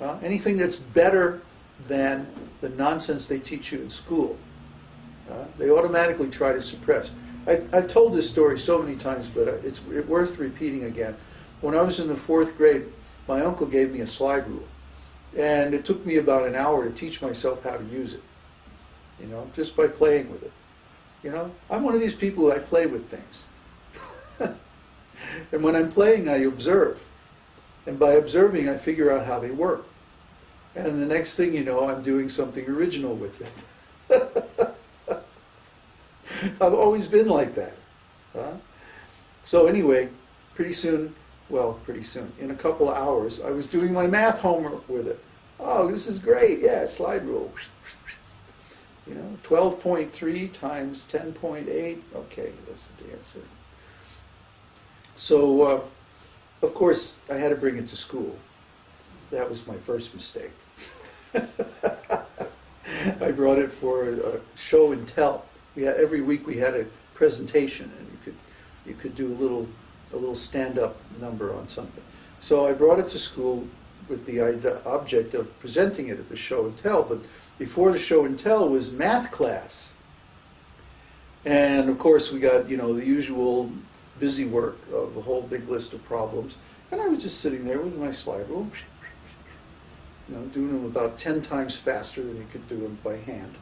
Anything that's better than the nonsense they teach you in school, they automatically try to suppress. I've told this story so many times, but it's worth repeating again. When I was in the 4th grade, my uncle gave me a slide rule. And it took me about an hour to teach myself how to use it, just by playing with it. I'm one of these people who I play with things. And when I'm playing, I observe. And by observing, I figure out how they work. And the next thing you know, I'm doing something original with it. I've always been like that. So anyway, pretty soon, in a couple of hours, I was doing my math homework with it. Oh, this is great. Yeah, slide rule. 12.3 times 10.8. Okay, that's the answer. So, of course, I had to bring it to school. That was my first mistake. I brought it for a show and tell. Every week we had a presentation, and you could do a little stand-up number on something. So I brought it to school with the object of presenting it at the show and tell, but before the show and tell was math class. And of course we got, the usual busy work of a whole big list of problems. And I was just sitting there with my slide rule, doing them about 10 times faster than you could do them by hand.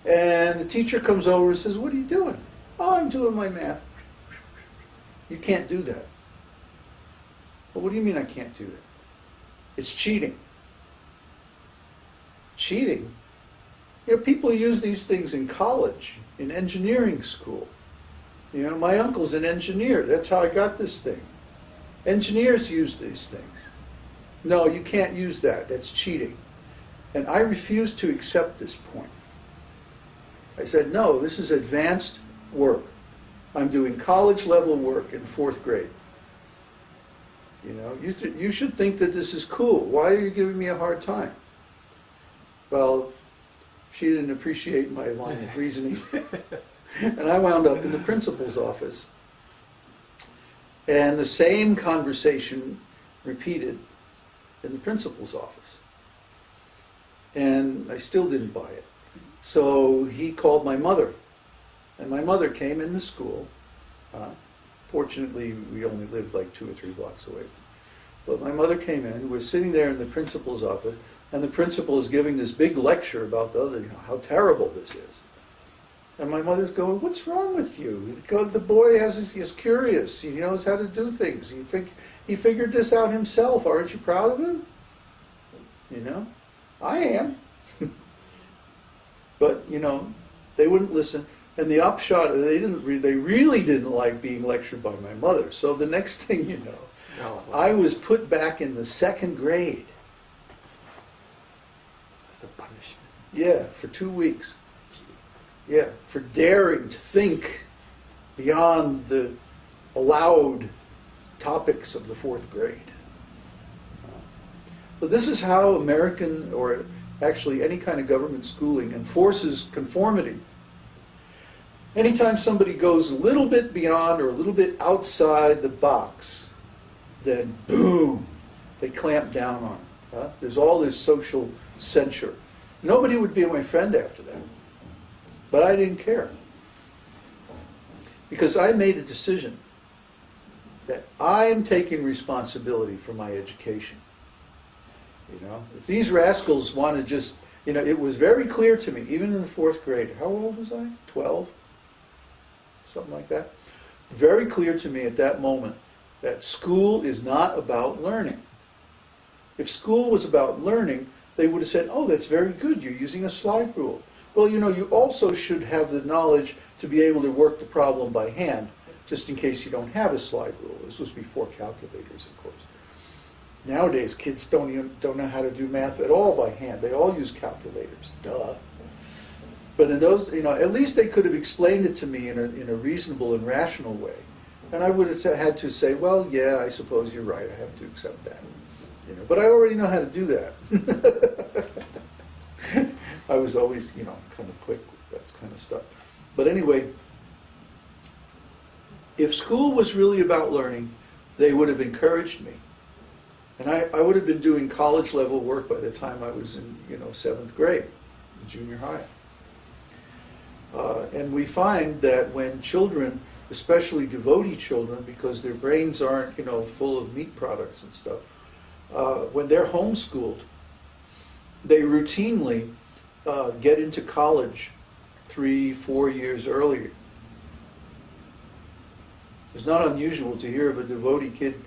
And the teacher comes over and says, "What are you doing?" "Oh, I'm doing my math." "You can't do that." "Well, what do you mean I can't do that?" "It's cheating." Cheating? People use these things in college, in engineering school. My uncle's an engineer. That's how I got this thing. Engineers use these things. "No, you can't use that. That's cheating." And I refused to accept this point. I said, "No, this is advanced work. I'm doing college level work in 4th grade. You should think that this is cool. Why are you giving me a hard time?" Well, she didn't appreciate my line of reasoning. And I wound up in the principal's office. And the same conversation repeated in the principal's office. And I still didn't buy it. So he called my mother. And my mother came in the school. Fortunately, we only lived like 2 or 3 blocks away. But my mother came in. We're sitting there in the principal's office. And the principal is giving this big lecture about how terrible this is. And my mother's going, "What's wrong with you? The boy is curious. He knows how to do things. He figured this out himself. Aren't you proud of him?" I am. But, they wouldn't listen. And the upshot, they really didn't like being lectured by my mother. So the next thing you know, I was put back in the 2nd grade. As a punishment. Yeah, for 2 weeks. Yeah, for daring to think beyond the allowed topics of the 4th grade. But this is how American, or actually any kind of government schooling, enforces conformity. Anytime somebody goes a little bit beyond or a little bit outside the box, then boom, they clamp down on it. There's all this social censure. Nobody would be my friend after that. But I didn't care. Because I made a decision that I am taking responsibility for my education. If these rascals want to just, it was very clear to me, even in the 4th grade, how old was I? 12? Something like that. Very clear to me at that moment that school is not about learning. If school was about learning, they would have said, "Oh, that's very good, you're using a slide rule." Well, you also should have the knowledge to be able to work the problem by hand, just in case you don't have a slide rule. This was before calculators, of course. Nowadays, kids don't know how to do math at all by hand. They all use calculators. Duh. But in those, at least they could have explained it to me in a reasonable and rational way. And I would have had to say, "Well, yeah, I suppose you're right. I have to accept that." But I already know how to do that. I was always, kind of quick with that kind of stuff. But anyway, if school was really about learning, they would have encouraged me. And I would have been doing college level work by the time I was in 7th grade, junior high. And we find that when children, especially devotee children, because their brains aren't full of meat products and stuff, when they're homeschooled, they routinely get into college 3-4 years earlier. It's not unusual to hear of a devotee kid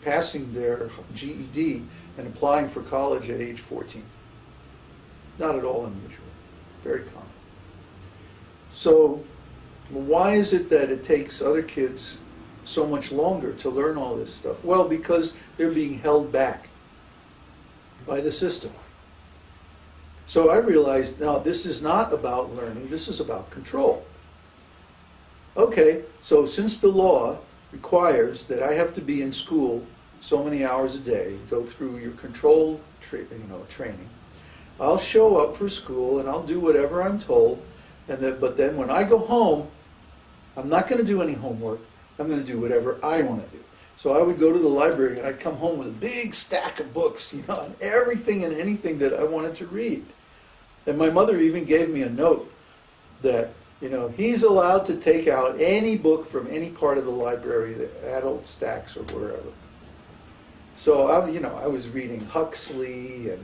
passing their GED and applying for college at age 14. Not at all unusual. Very common. So why is it that it takes other kids so much longer to learn all this stuff? Well, because they're being held back by the system. So I realized, now this is not about learning, this is about control. Okay, so since the law requires that I have to be in school so many hours a day, go through your control training, I'll show up for school and I'll do whatever I'm told, but then when I go home, I'm not going to do any homework. I'm going to do whatever I want to do. So I would go to the library and I'd come home with a big stack of books, on everything and anything that I wanted to read. And my mother even gave me a note that, he's allowed to take out any book from any part of the library, the adult stacks or wherever. So I was reading Huxley and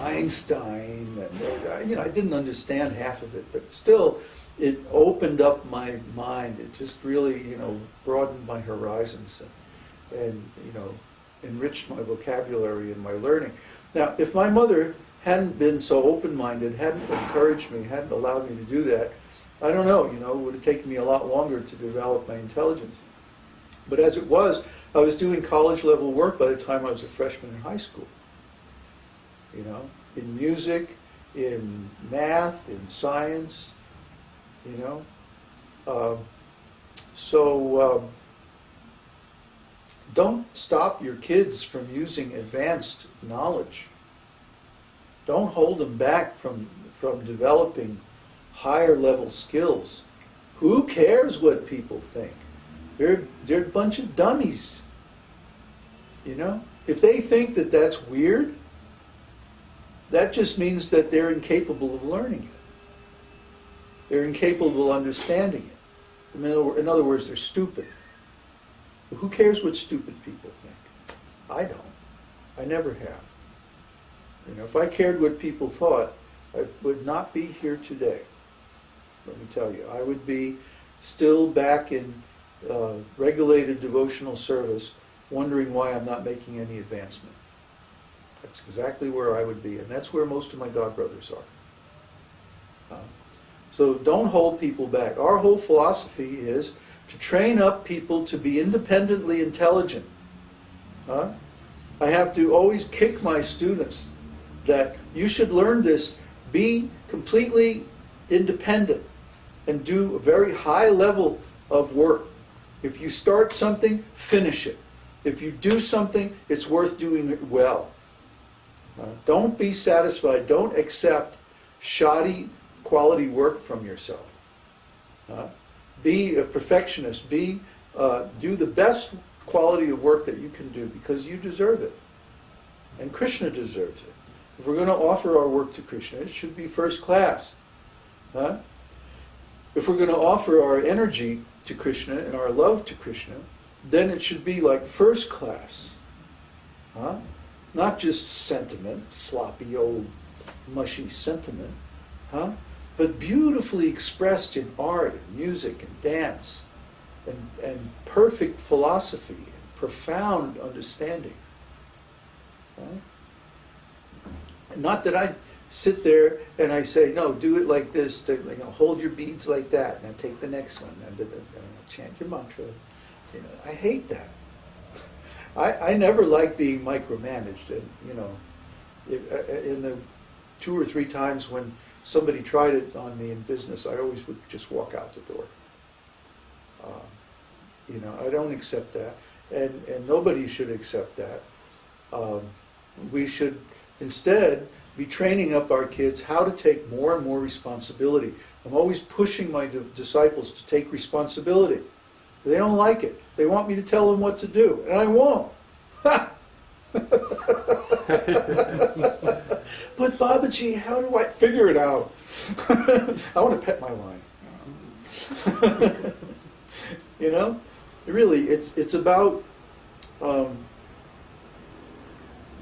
Einstein, and I didn't understand half of it, but still, it opened up my mind. It just really, broadened my horizons and enriched my vocabulary and my learning. Now, if my mother hadn't been so open-minded, hadn't encouraged me, hadn't allowed me to do that, I don't know, it would have taken me a lot longer to develop my intelligence. But as it was, I was doing college-level work by the time I was a freshman in high school. In music, in math, in science, So don't stop your kids from using advanced knowledge. Don't hold them back from developing higher level skills. Who cares what people think? They're a bunch of dummies. If they think that that's weird, that just means that they're incapable of learning it. They're incapable of understanding it. In other words, they're stupid. But who cares what stupid people think? I don't. I never have. If I cared what people thought, I would not be here today. Let me tell you, I would be still back in regulated devotional service, wondering why I'm not making any advancement. That's exactly where I would be, and that's where most of my God brothers are. So don't hold people back. Our whole philosophy is to train up people to be independently intelligent. I have to always kick my students that you should learn this, be completely independent, and do a very high level of work. If you start something, finish it. If you do something, it's worth doing it well. Don't be satisfied. Don't accept shoddy quality work from yourself. Be a perfectionist. Do the best quality of work that you can do because you deserve it. And Kṛṣṇa deserves it. If we're going to offer our work to Kṛṣṇa, it should be first class. If we're going to offer our energy to Kṛṣṇa and our love to Kṛṣṇa, then it should be like first class. Not just sentiment, sloppy old mushy sentiment, but beautifully expressed in art and music and dance and perfect philosophy and profound understanding. Not that I sit there and I say, no, do it like this, hold your beads like that, and I take the next one, and chant your mantra. I hate that. I never like being micromanaged, and in the 2 or 3 times when somebody tried it on me in business, I always would just walk out the door. I don't accept that, and nobody should accept that. We should instead be training up our kids how to take more and more responsibility. I'm always pushing my disciples to take responsibility. They don't like it. They want me to tell them what to do, and I won't. But Babaji, how do I figure it out? I want to pet my lion. You know, really, it's about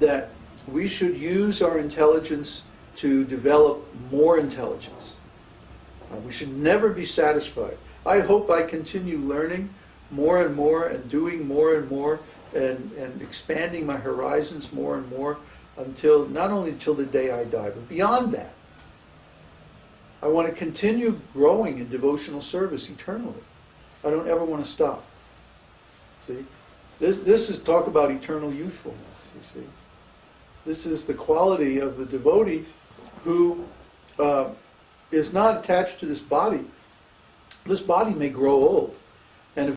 that we should use our intelligence to develop more intelligence. We should never be satisfied. I hope I continue learning more and more and doing more and more and expanding my horizons more and more until, not only until the day I die, but beyond that. I want to continue growing in devotional service eternally. I don't ever want to stop. See? This is talk about eternal youthfulness, you see. This is the quality of the devotee who is not attached to this body. This body may grow old.